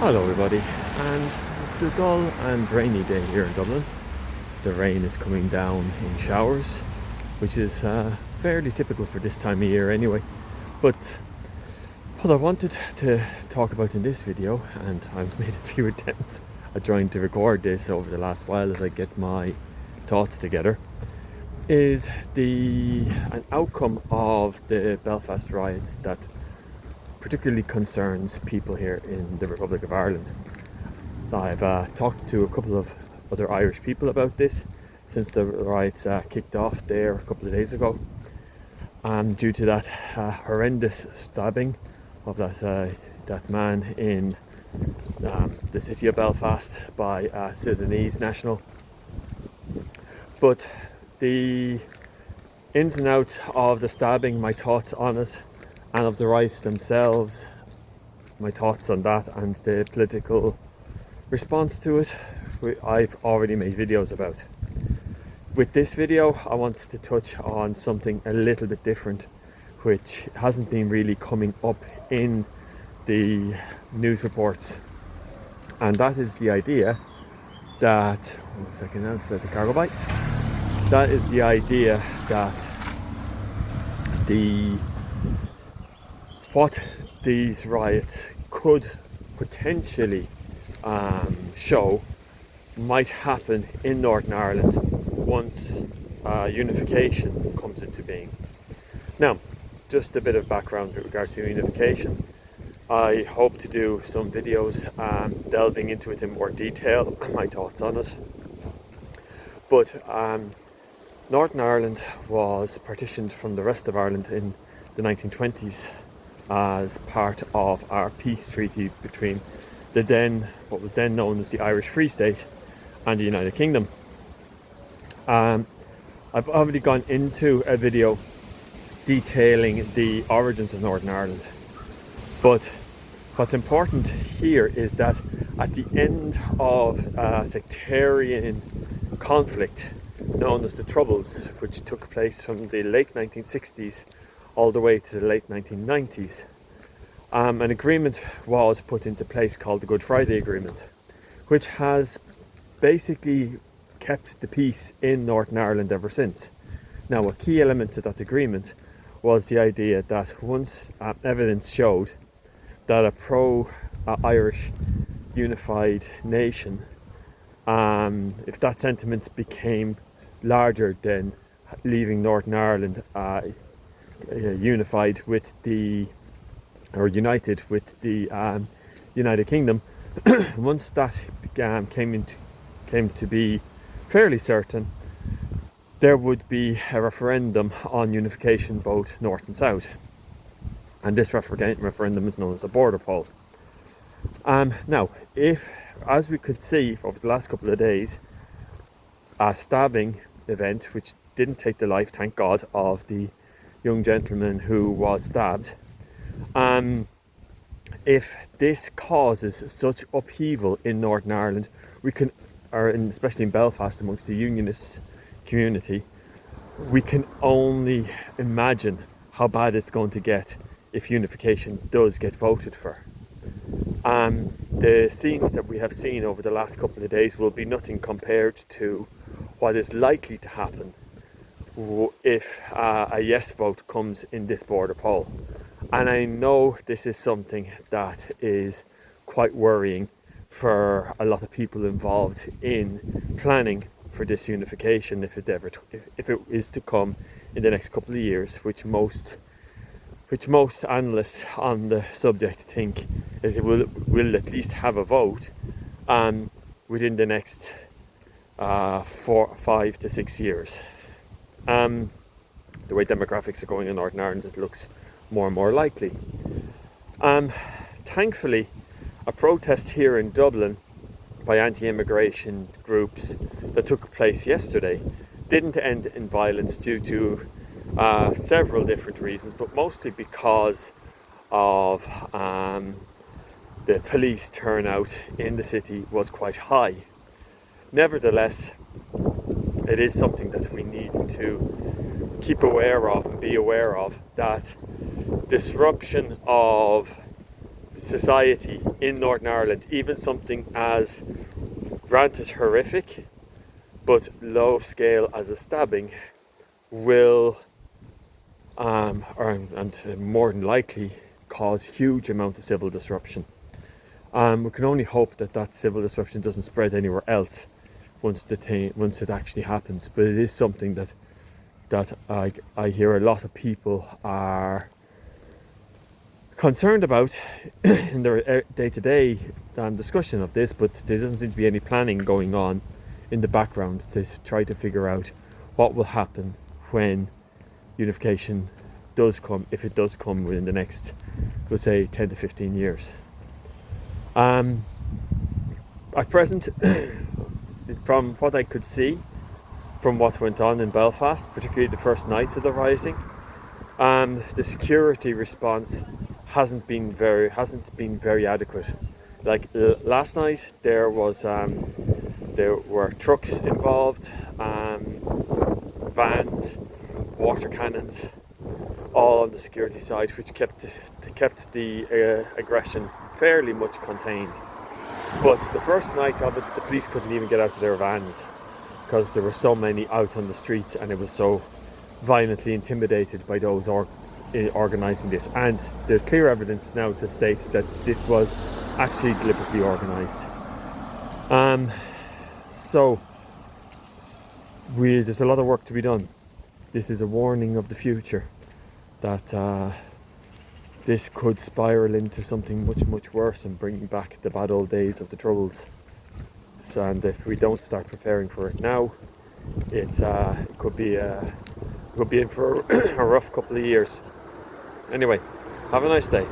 Hello everybody, and the dull and rainy day here in Dublin. The rain is coming down in showers, which is fairly typical for this time of year anyway. But what I wanted to talk about in this video, and I've made a few attempts at trying to record this over the last while as I get my thoughts together, is an outcome of the Belfast riots that particularly concerns people here in the Republic of Ireland. I've talked to a couple of other Irish people about this since the riots kicked off there a couple of days ago. Due to that horrendous stabbing of that man in the city of Belfast by a Sudanese national. But the ins and outs of the stabbing, my thoughts on it, and of the riots themselves, my thoughts on that and the political response to it, I've already made videos about. With this video, I wanted to touch on something a little bit different, which hasn't been really coming up in the news reports, and that is the idea that, one second now, just let the car go by. That is the idea that what these riots could potentially show might happen in Northern Ireland once unification comes into being. Now, just a bit of background with regards to unification. I hope to do some videos delving into it in more detail, my thoughts on it. But Northern Ireland was partitioned from the rest of Ireland in the 1920s as part of our peace treaty between what was then known as the Irish Free State and the United Kingdom. I've already gone into a video detailing the origins of Northern Ireland, but what's important here is that at the end of a sectarian conflict known as the Troubles, which took place from the late 1960s all the way to the late 1990s, an agreement was put into place called the Good Friday Agreement, which has basically kept the peace in Northern Ireland ever since. Now, a key element to that agreement was the idea that once evidence showed that a pro-Irish unified nation, if that sentiment became larger than leaving Northern Ireland united with the United Kingdom, once that came to be fairly certain, there would be a referendum on unification both north and south, and this referendum is known as a border poll. Now, as we could see over the last couple of days, a stabbing event which didn't take the life, thank God, of the young gentleman who was stabbed. If this causes such upheaval in Northern Ireland, especially in Belfast amongst the unionist community, we can only imagine how bad it's going to get if unification does get voted for. The scenes that we have seen over the last couple of days will be nothing compared to what is likely to happen if a yes vote comes in this border poll. And I know this is something that is quite worrying for a lot of people involved in planning for this unification, if it is to come in the next couple of years, which most analysts on the subject think that it will at least have a vote within the next 5 to 6 years. The way demographics are going in Northern Ireland, it looks more and more likely. Thankfully, a protest here in Dublin by anti-immigration groups that took place yesterday didn't end in violence due to several different reasons, but mostly because of the police turnout in the city was quite high. Nevertheless, it is something that we need to keep aware of and be aware of, that disruption of society in Northern Ireland, even something as, granted, horrific but low scale as a stabbing, will and more than likely cause huge amount of civil disruption. We can only hope that that civil disruption doesn't spread anywhere else once it actually happens. But it is something that I hear a lot of people are concerned about in their day-to-day discussion of this, but there doesn't seem to be any planning going on in the background to try to figure out what will happen when unification does come, if it does come within the next, let's say, 10 to 15 years. At present, from what I could see from what went on in Belfast, particularly the first nights of the rioting, the security response hasn't been very adequate. Like last night, there were trucks involved, vans, water cannons, all on the security side, which kept the aggression fairly much contained. But the first night of it, the police couldn't even get out of their vans because there were so many out on the streets, and it was so violently intimidated by those organising this. And there's clear evidence now to state that this was actually deliberately organised. So there's a lot of work to be done. This is a warning of the future that this could spiral into something much, much worse and bring back the bad old days of the Troubles. So, and if we don't start preparing for it now, it could be in for a rough couple of years. Anyway, have a nice day.